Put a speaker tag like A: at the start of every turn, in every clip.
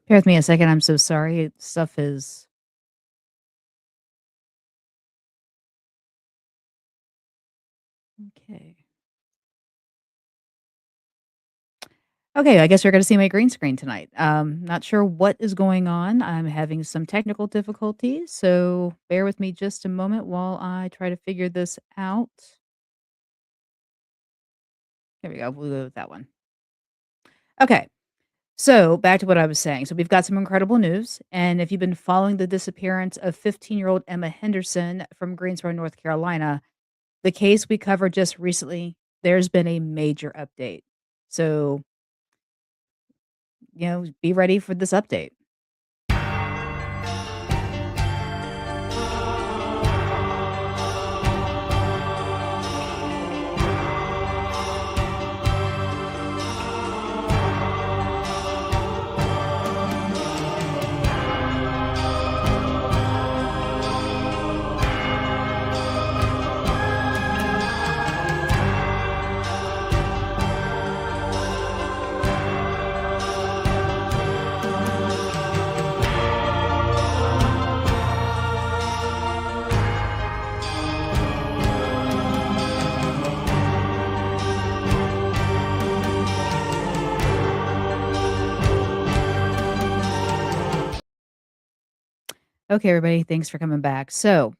A: Bear with me a second, I'm so sorry. Stuff is okay. Okay, I guess you're gonna see my green screen tonight. Not sure what is going on. I'm having some technical difficulties, so bear with me just a moment while I try to figure this out. Here we go. We'll go with that one. Okay. So back to what I was saying. So we've got some incredible news. And if you've been following the disappearance of 15-year-old Emma Henderson from Greensboro, North Carolina, the case we covered just recently, there's been a major update. So be ready for this update. Okay, everybody, thanks for coming back. So,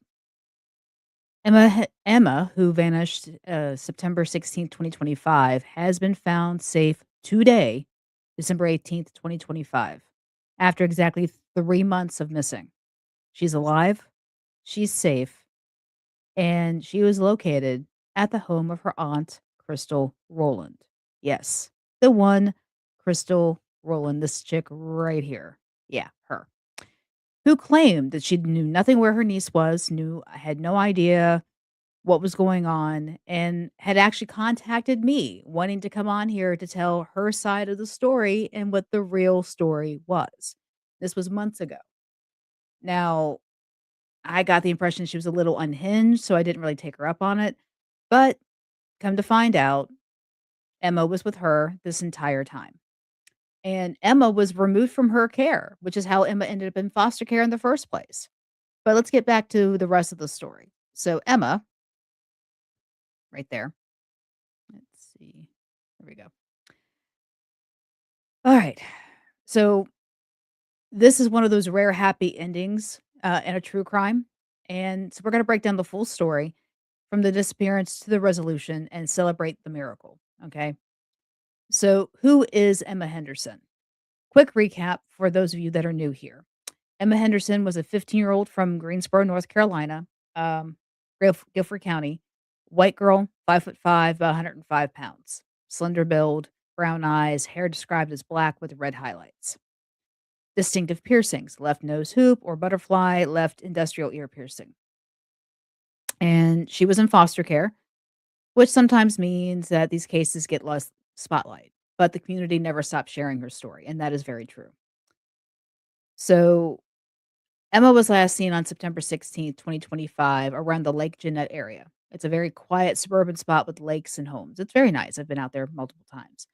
A: Emma, who vanished September 16th, 2025, has been found safe today, December 18th, 2025, after exactly 3 months of missing. She's alive, she's safe, and she was located at the home of her aunt, Crystal Rowland. Yes, the one Crystal Rowland, this chick right here. Yeah, her. Who claimed that she knew nothing where her niece was, had no idea what was going on, and had actually contacted me wanting to come on here to tell her side of the story and what the real story was. This was months ago. Now, I got the impression she was a little unhinged, so I didn't really take her up on it. But come to find out, Emma was with her this entire time. And Emma was removed from her care, which is how Emma ended up in foster care in the first place. But let's get back to the rest of the story. So Emma, right there. Let's see. There we go. All right. So this is one of those rare happy endings in a true crime. And so we're going to break down the full story from the disappearance to the resolution and celebrate the miracle. Okay. So, who is Emma Henderson? Quick recap for those of you that are new here. Emma Henderson was a 15-year-old from Greensboro, North Carolina, um, Guilford County. White girl, 5'5", about 105 pounds. Slender build, brown eyes, hair described as black with red highlights. Distinctive piercings, left nose hoop or butterfly, left industrial ear piercing. And she was in foster care, which sometimes means that these cases get less spotlight. But the community never stopped sharing her story, and that is very true. So Emma was last seen on September 16th, 2025, around the Lake Jeanette area. It's a very quiet suburban spot with lakes and homes. It's very nice. I've been out there multiple times.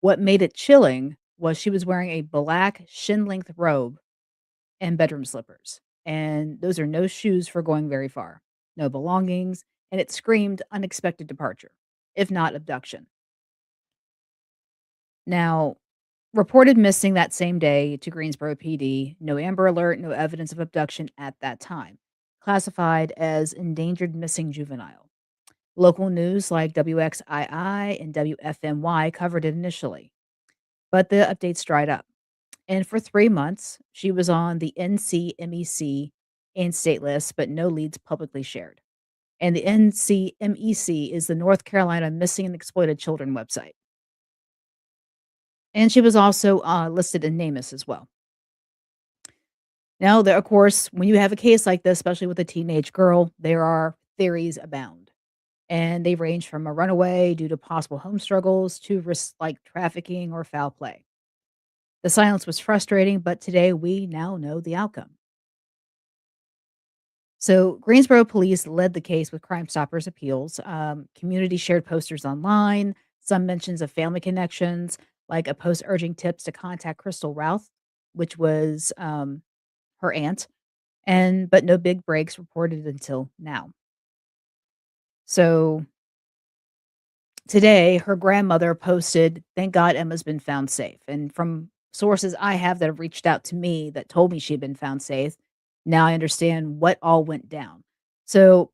A: What made it chilling was she was wearing a black shin length robe and bedroom slippers. And those are no shoes for going very far, no belongings, and it screamed unexpected departure, if not abduction. Now, reported missing that same day to Greensboro PD, no Amber Alert, no evidence of abduction at that time. Classified as endangered missing juvenile. Local news like WXII and WFMY covered it initially, but the updates dried up. And for 3 months, she was on the NCMEC and state lists, but no leads publicly shared. And the NCMEC is the North Carolina Missing and Exploited Children website. And she was also listed in NamUs as well. Now, there, of course, when you have a case like this, especially with a teenage girl, there are theories abound. And they range from a runaway due to possible home struggles to risks like trafficking or foul play. The silence was frustrating, but today we now know the outcome. So, Greensboro police led the case with Crime Stoppers appeals. Community shared posters online, some mentions of family connections, like a post urging tips to contact Crystal Routh, which was, her aunt, and but no big breaks reported until now. So today, her grandmother posted, "Thank God Emma's been found safe." And from sources I have that have reached out to me that told me she had been found safe, now I understand what all went down. So,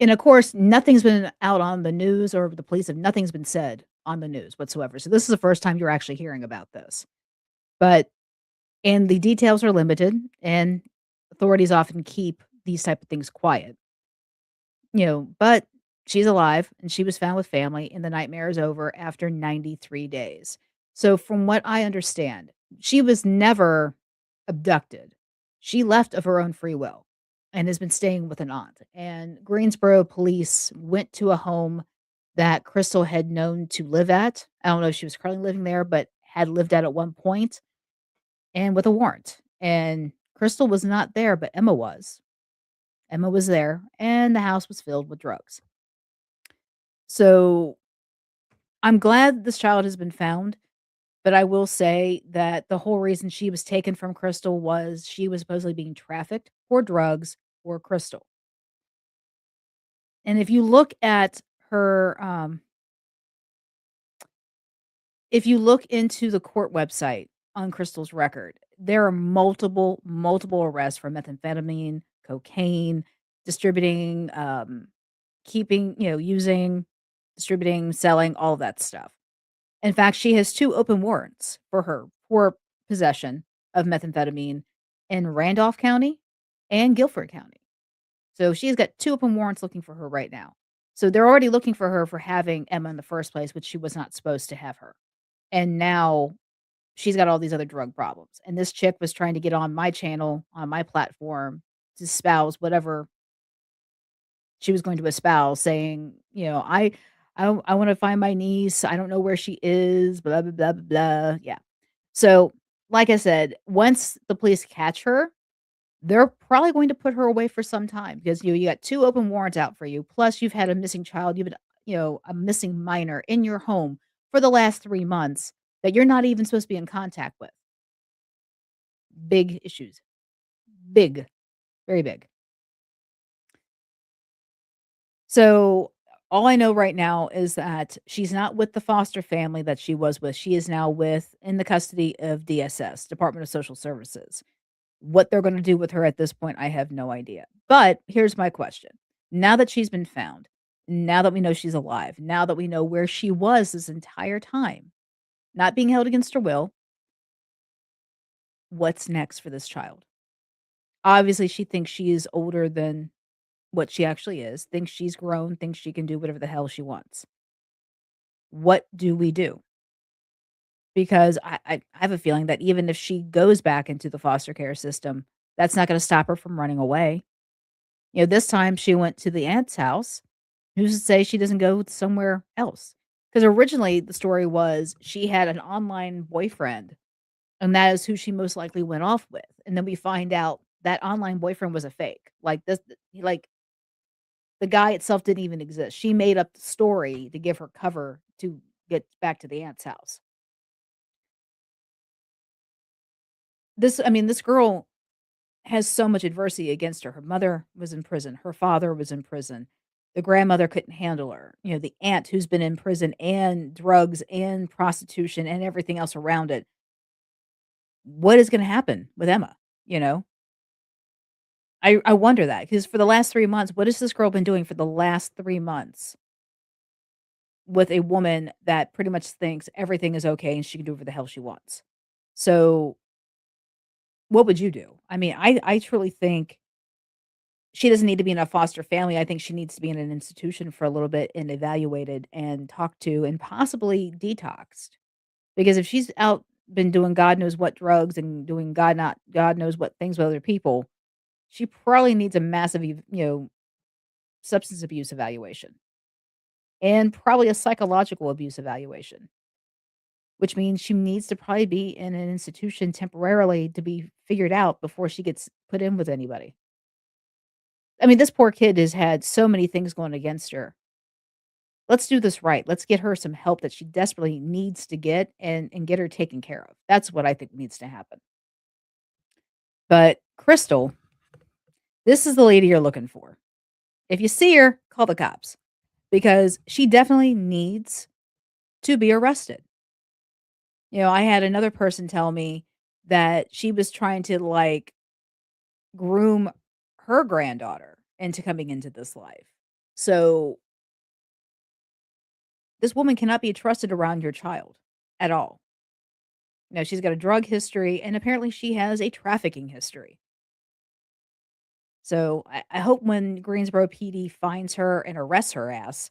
A: and of course, nothing's been out on the news or the police have nothing's been said on the news whatsoever. So this is the first time you're actually hearing about this. But and the details are limited and authorities often keep these type of things quiet. But she's alive and she was found with family and the nightmare is over after 93 days. So from what I understand, she was never abducted. She left of her own free will and has been staying with an aunt. And Greensboro police went to a home that Crystal had known to live at. I don't know if she was currently living there, but had lived at one point and with a warrant. And Crystal was not there, but Emma was. Emma was there, and the house was filled with drugs. So, I'm glad this child has been found, but I will say that the whole reason she was taken from Crystal was she was supposedly being trafficked for drugs for Crystal. And her, if you look into the court website on Crystal's record, there are multiple arrests for methamphetamine, cocaine, distributing, keeping, using, distributing, selling, all of that stuff. In fact, she has 2 open warrants for her for possession of methamphetamine in Randolph County and Guilford County. So she's got 2 open warrants looking for her right now. So they're already looking for her for having Emma in the first place, which she was not supposed to have her. And now she's got all these other drug problems. And this chick was trying to get on my channel, on my platform to espouse whatever she was going to espouse saying, I wanna find my niece, I don't know where she is, blah, blah, blah, blah, blah, yeah. So, like I said, once the police catch her, they're probably going to put her away for some time because, you got 2 open warrants out for you, plus you've had a missing child, you've been, a missing minor in your home for the last 3 months that you're not even supposed to be in contact with. Big issues. Big, very big. So, all I know right now is that she's not with the foster family that she was with. She is now with in the custody of DSS, Department of Social Services. What they're gonna do with her at this point, I have no idea. But here's my question. Now that she's been found, now that we know she's alive, now that we know where she was this entire time, not being held against her will, what's next for this child? Obviously, she thinks she is older than what she actually is, thinks she's grown, thinks she can do whatever the hell she wants. What do we do? Because I have a feeling that even if she goes back into the foster care system, that's not gonna stop her from running away. This time she went to the aunt's house. Who's to say she doesn't go somewhere else? Because originally the story was she had an online boyfriend, and that is who she most likely went off with. And then we find out that online boyfriend was a fake. Like the guy itself didn't even exist. She made up the story to give her cover to get back to the aunt's house. This girl has so much adversity against her. Her mother was in prison, her father was in prison, the grandmother couldn't handle her, the aunt who's been in prison and drugs and prostitution and everything else around it. What is gonna happen with Emma, you know? I wonder that because for the last 3 months, what has this girl been doing for the last 3 months with a woman that pretty much thinks everything is okay and she can do whatever the hell she wants? So, what would you do? I mean, I truly think she doesn't need to be in a foster family. I think she needs to be in an institution for a little bit and evaluated and talked to and possibly detoxed. Because if she's out been doing God knows what drugs and doing God knows what things with other people, she probably needs a massive, substance abuse evaluation and probably a psychological abuse evaluation, which means she needs to probably be in an institution temporarily to be figured out before she gets put in with anybody. I mean, this poor kid has had so many things going against her. Let's do this right. Let's get her some help that she desperately needs to get and get her taken care of. That's what I think needs to happen. But Crystal, this is the lady you're looking for. If you see her, call the cops because she definitely needs to be arrested. I had another person tell me that she was trying to like groom her granddaughter into coming into this life. So this woman cannot be trusted around your child at all. She's got a drug history and apparently she has a trafficking history. So I hope when Greensboro PD finds her and arrests her ass,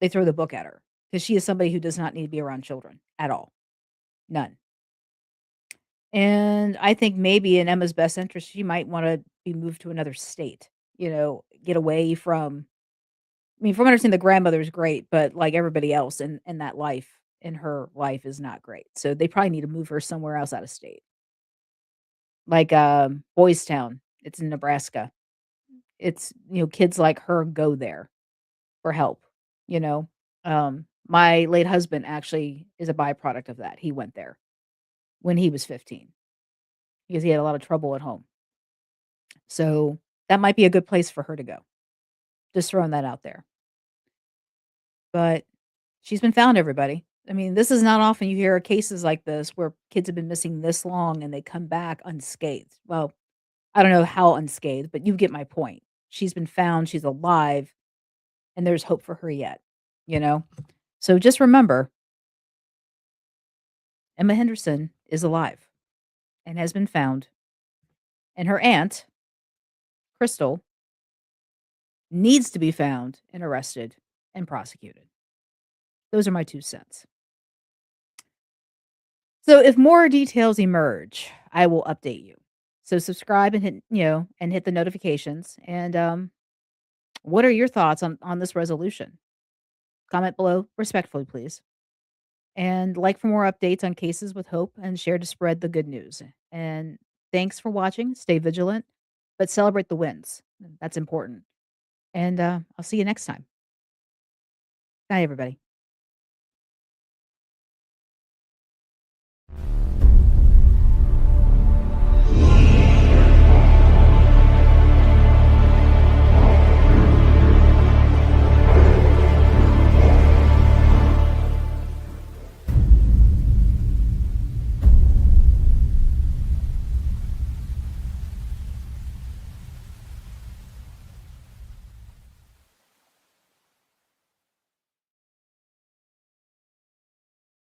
A: they throw the book at her because she is somebody who does not need to be around children at all. None. And I think maybe in Emma's best interest, she might want to be moved to another state, get away from. I mean, from what I understand, the grandmother is great, but like everybody else in that life, in her life is not great. So they probably need to move her somewhere else out of state. Like Boys Town. It's in Nebraska. It's kids like her go there for help, you know. My late husband actually is a byproduct of that. He went there when he was 15 because he had a lot of trouble at home. So that might be a good place for her to go. Just throwing that out there. But she's been found, everybody. I mean, this is not often you hear cases like this where kids have been missing this long and they come back unscathed. Well, I don't know how unscathed, but you get my point. She's been found, she's alive, and there's hope for her yet, you know? So just remember, Emma Henderson is alive and has been found, and her aunt, Crystal, needs to be found and arrested and prosecuted. Those are my 2 cents. So if more details emerge, I will update you. So subscribe and hit the notifications. And what are your thoughts on this resolution? Comment below respectfully, please. And like for more updates on cases with hope and share to spread the good news. And thanks for watching. Stay vigilant, but celebrate the wins. That's important. And I'll see you next time. Bye, everybody.